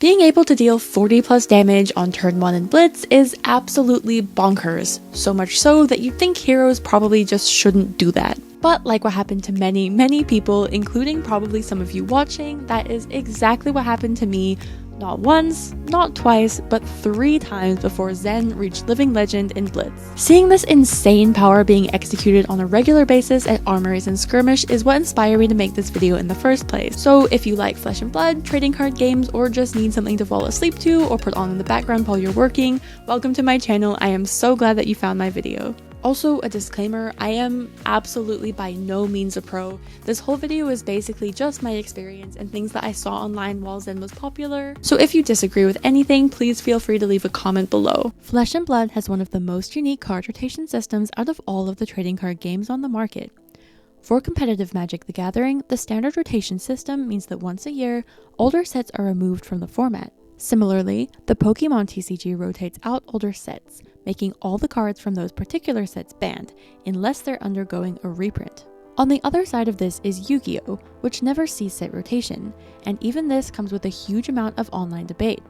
Being able to deal 40 plus damage on turn 1 in Blitz is absolutely bonkers, so much so that you'd think heroes probably just shouldn't do that. But like what happened to many people, including probably some of you watching, that is exactly what happened to me. Not once, not twice, but 3 times before Zen reached Living Legend in Blitz. Seeing this insane power being executed on a regular basis at armories and Skirmish is what inspired me to make this video in the first place. So if you like Flesh and Blood, trading card games, or just need something to fall asleep to or put on in the background while you're working, welcome to my channel. I am so glad that you found my video. Also, a disclaimer, I am absolutely by no means a pro. This whole video is basically just my experience and things that I saw online while Zen was popular. So if you disagree with anything, please feel free to leave a comment below. Flesh and Blood has one of the most unique card rotation systems out of all of the trading card games on the market. For competitive Magic the Gathering, the standard rotation system means that once a year, older sets are removed from the format. Similarly, the Pokemon TCG rotates out older sets, making all the cards from those particular sets banned, unless they're undergoing a reprint. On the other side of this is Yu-Gi-Oh!, which never sees set rotation, and even this comes with a huge amount of online debate.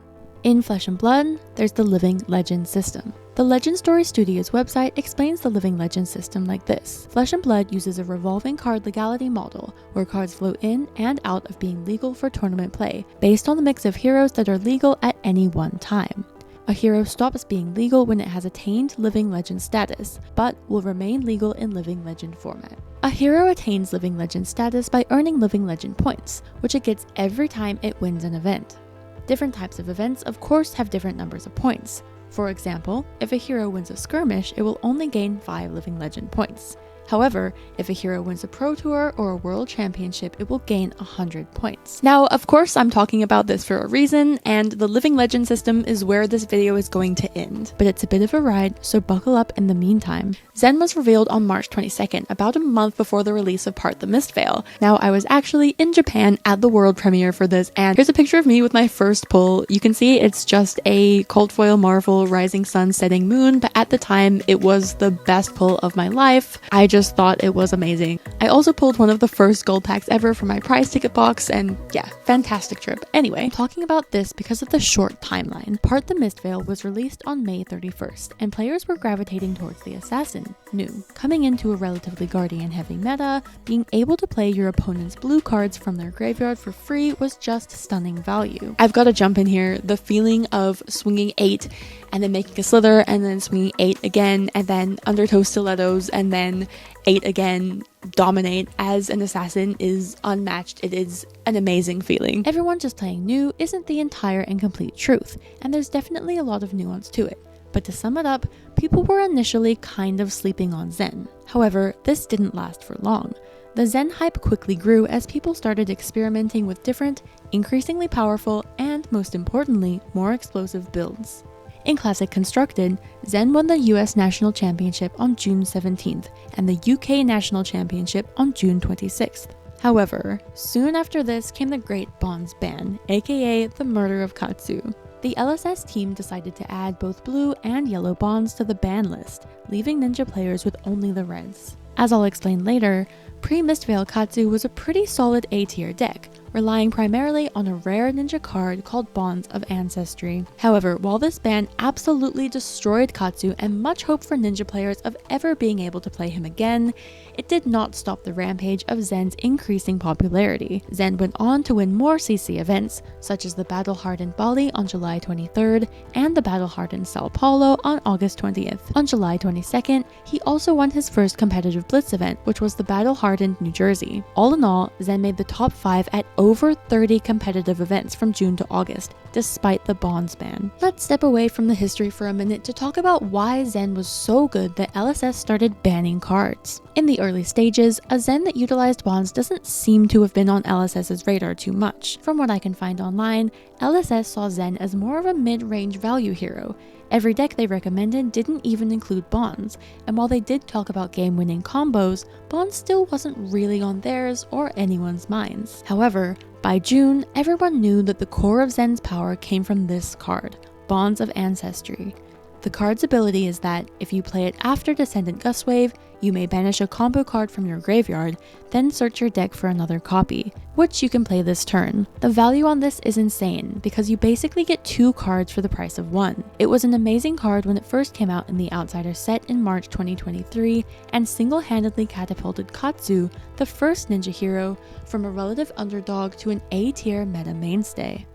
In Flesh and Blood, there's the Living Legend system. The Legend Story Studios website explains the Living Legend system like this. Flesh and Blood uses a revolving card legality model, where cards flow in and out of being legal for tournament play, based on the mix of heroes that are legal at any one time. A hero stops being legal when it has attained Living Legend status, but will remain legal in Living Legend format. A hero attains Living Legend status by earning Living Legend points, which it gets every time it wins an event. Different types of events, of course, have different numbers of points. For example, if a hero wins a Skirmish, it will only gain 5 Living Legend points. However, if a hero wins a Pro Tour or a World Championship, it will gain 100 points. Now, of course, I'm talking about this for a reason, and the Living Legend system is where this video is going to end. But it's a bit of a ride, so buckle up in the meantime. Zen was revealed on March 22nd, about a month before the release of Part the Mistveil. Now, I was actually in Japan at the world premiere for this, and here's a picture of me with my first pull. You can see it's just a cold foil Marvel Rising Sun Setting Moon, but at the time, it was the best pull of my life. I just thought it was amazing. I also pulled one of the first gold packs ever from my prize ticket box, and yeah, fantastic trip. Anyway, talking about this because of the short timeline. Part the Mistveil was released on May 31st, and players were gravitating towards the Assassin, new. Coming into a relatively Guardian heavy meta, being able to play your opponent's blue cards from their graveyard for free was just stunning value. I've got to jump in here. The feeling of swinging 8 and then making a slither and then swinging 8 again and then undertow stilettos and then 8 again, dominate as an assassin is unmatched. It is an amazing feeling. Everyone just playing new isn't the entire and complete truth, and there's definitely a lot of nuance to it. But to sum it up, people were initially kind of sleeping on Zen. However, this didn't last for long. The Zen hype quickly grew as people started experimenting with different, increasingly powerful, and most importantly, more explosive builds. In Classic Constructed, Zen won the US National Championship on June 17th and the UK National Championship on June 26th. However, soon after this came the Great Bonds ban, aka the murder of Katsu. The LSS team decided to add both blue and yellow bonds to the ban list, leaving Ninja players with only the reds. As I'll explain later, pre-Mistveil Katsu was a pretty solid A-tier deck, relying primarily on a rare ninja card called Bonds of Ancestry. However, while this ban absolutely destroyed Katsu and much hope for ninja players of ever being able to play him again, it did not stop the rampage of Zen's increasing popularity. Zen went on to win more CC events, such as the Battle-Hardened Bali on July 23rd and the Battle-Hardened Sao Paulo on August 20th. On July 22nd, he also won his first competitive Blitz event, which was the Battle-Hardened New Jersey. All in all, Zen made the top 5 at over 30 competitive events from June to August, despite the Bonds ban. Let's step away from the history for a minute to talk about why Zen was so good that LSS started banning cards. In the early stages, a Zen that utilized Bonds doesn't seem to have been on LSS's radar too much. From what I can find online, LSS saw Zen as more of a mid-range value hero. Every deck they recommended didn't even include Bonds, and while they did talk about game-winning combos, Bonds still wasn't really on theirs or anyone's minds. However, by June, everyone knew that the core of Zen's power came from this card, Bonds of Ancestry. The card's ability is that, if you play it after Descendant Gustwave, You may banish a combo card from your graveyard, then search your deck for another copy, which you can play this turn. The value on this is insane, because you basically get 2 cards for the price of 1. It was an amazing card when it first came out in the Outsider set in March 2023, and single-handedly catapulted Katsu, the first ninja hero, from a relative underdog to an A-tier meta mainstay.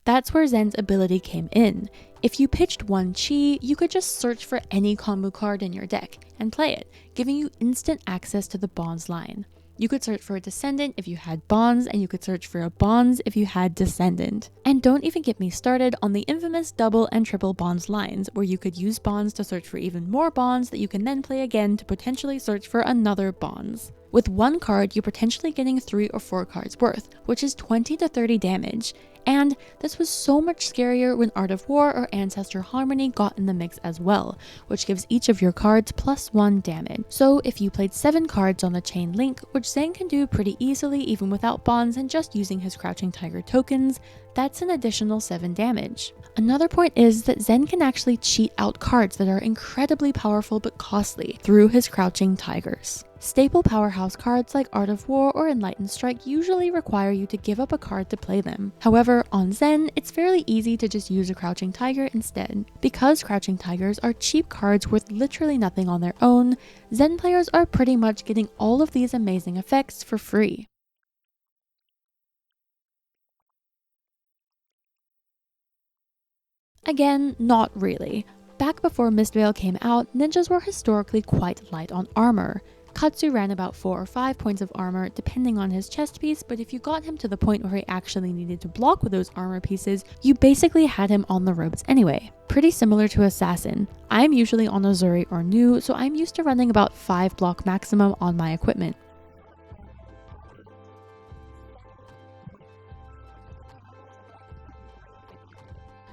That's where Zen's ability came in. If you pitched 1 chi, you could just search for any combo card in your deck and play it, giving you instant access to the Bonds line. You could search for a Descendant if you had Bonds, and you could search for a Bonds if you had Descendant. And don't even get me started on the infamous double and triple Bonds lines, where you could use Bonds to search for even more Bonds that you can then play again to potentially search for another Bonds. With 1 card, you're potentially getting 3 or 4 cards worth, which is 20 to 30 damage. And this was so much scarier when Art of War or Ancestor Harmony got in the mix as well, which gives each of your cards +1 damage. So if you played 7 cards on the Chain Link, which Zen can do pretty easily even without Bonds and just using his Crouching Tiger tokens, that's an additional 7 damage. Another point is that Zen can actually cheat out cards that are incredibly powerful but costly through his Crouching Tigers. Staple powerhouse cards like Art of War or Enlightened Strike usually require you to give up a card to play them. However, on Zen, it's fairly easy to just use a Crouching Tiger instead. Because Crouching Tigers are cheap cards worth literally nothing on their own, Zen players are pretty much getting all of these amazing effects for free. Again, not really. Back before Mistveil came out, ninjas were historically quite light on armor. Katsu ran about 4 or 5 points of armor depending on his chest piece, but if you got him to the point where he actually needed to block with those armor pieces, you basically had him on the ropes anyway. Pretty similar to Assassin. I'm usually on Azuri or Nu, so I'm used to running about 5 block maximum on my equipment.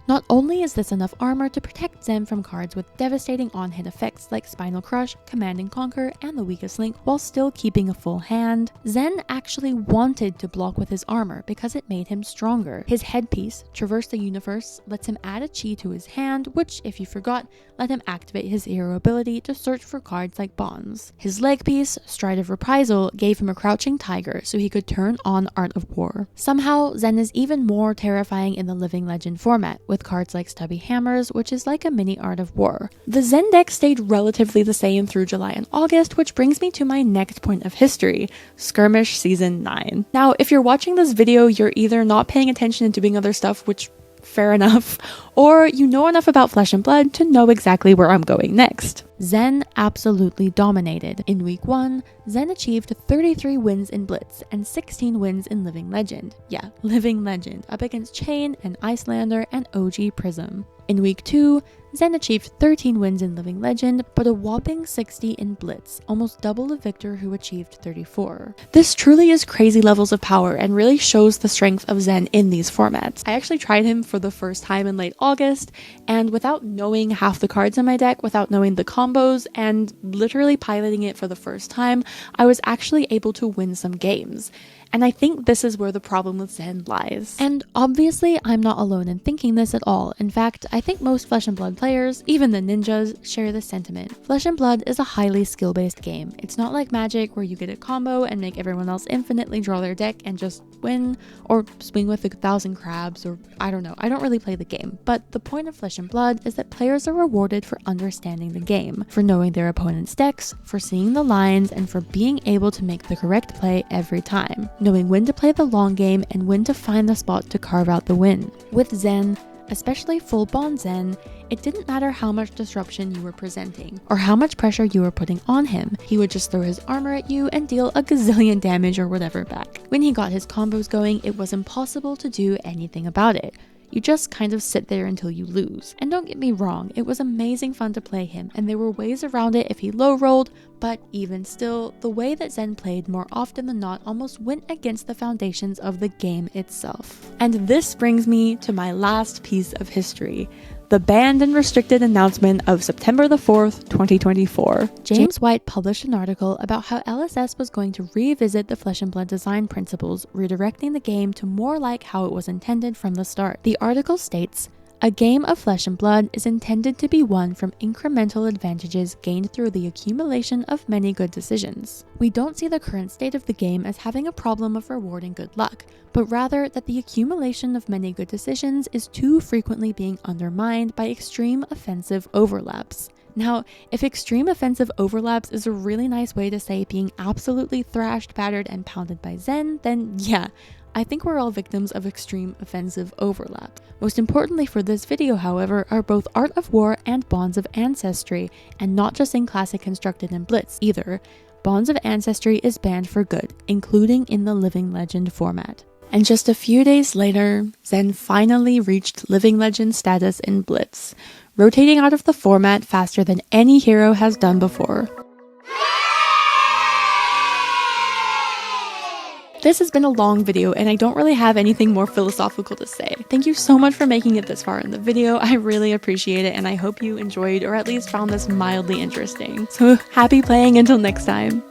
Not only is this enough armor to protect Zen from cards with devastating on-hit effects like Spinal Crush, Command and Conquer, and the Weakest Link while still keeping a full hand, Zen actually wanted to block with his armor because it made him stronger. His headpiece, Traverse the Universe, lets him add a chi to his hand, which, if you forgot, let him activate his hero ability to search for cards like Bonds. His leg piece, Stride of Reprisal, gave him a Crouching Tiger so he could turn on Art of War. Somehow, Zen is even more terrifying in the Living Legend format, with cards like Stubby Hammers, which is like a mini Art of War. The Zen deck stayed relatively the same through July and August, which brings me to my next point of history, Skirmish Season 9. Now, if you're watching this video, you're either not paying attention and doing other stuff, which fair enough, or you know enough about Flesh and Blood to know exactly where I'm going next. Zen absolutely dominated. In week 1, Zen achieved 33 wins in Blitz and 16 wins in Living Legend. Yeah, Living Legend, up against Chain and Icelander and OG Prism. In week 2, Zen achieved 13 wins in Living Legend, but a whopping 60 in Blitz, almost double the victor who achieved 34. This truly is crazy levels of power and really shows the strength of Zen in these formats. I actually tried him for the first time in late August, and without knowing half the cards in my deck, without knowing the combos, and literally piloting it for the first time, I was actually able to win some games. And I think this is where the problem with Zen lies. And obviously, I'm not alone in thinking this at all. In fact, I think most Flesh and Blood players, even the ninjas, share this sentiment. Flesh and Blood is a highly skill-based game. It's not like Magic where you get a combo and make everyone else infinitely draw their deck and just win, or swing with 1,000 crabs, or I don't know. I don't really play the game. But the point of Flesh and Blood is that players are rewarded for understanding the game, for knowing their opponent's decks, for seeing the lines, and for being able to make the correct play every time. Knowing when to play the long game and when to find the spot to carve out the win. With Zen, especially full Bond Zen, it didn't matter how much disruption you were presenting or how much pressure you were putting on him. He would just throw his armor at you and deal a gazillion damage or whatever back. When he got his combos going, it was impossible to do anything about it. You just kind of sit there until you lose. And don't get me wrong, it was amazing fun to play him, and there were ways around it if he low rolled, but even still, the way that Zen played more often than not almost went against the foundations of the game itself. And this brings me to my last piece of history, the banned and restricted announcement of September the 4th, 2024. James White published an article about how LSS was going to revisit the Flesh and Blood design principles, redirecting the game to more like how it was intended from the start. The article states, "A game of Flesh and Blood is intended to be won from incremental advantages gained through the accumulation of many good decisions. We don't see the current state of the game as having a problem of rewarding good luck, but rather that the accumulation of many good decisions is too frequently being undermined by extreme offensive overlaps." Now, if extreme offensive overlaps is a really nice way to say being absolutely thrashed, battered, and pounded by Zen, then yeah, I think we're all victims of extreme offensive overlap. Most importantly for this video, however, are both Art of War and Bonds of Ancestry, and not just in Classic Constructed and Blitz either. Bonds of Ancestry is banned for good, including in the Living Legend format. And just a few days later, Zen finally reached Living Legend status in Blitz, rotating out of the format faster than any hero has done before. This has been a long video and I don't really have anything more philosophical to say. Thank you so much for making it this far in the video. I really appreciate it and I hope you enjoyed or at least found this mildly interesting. So happy playing until next time.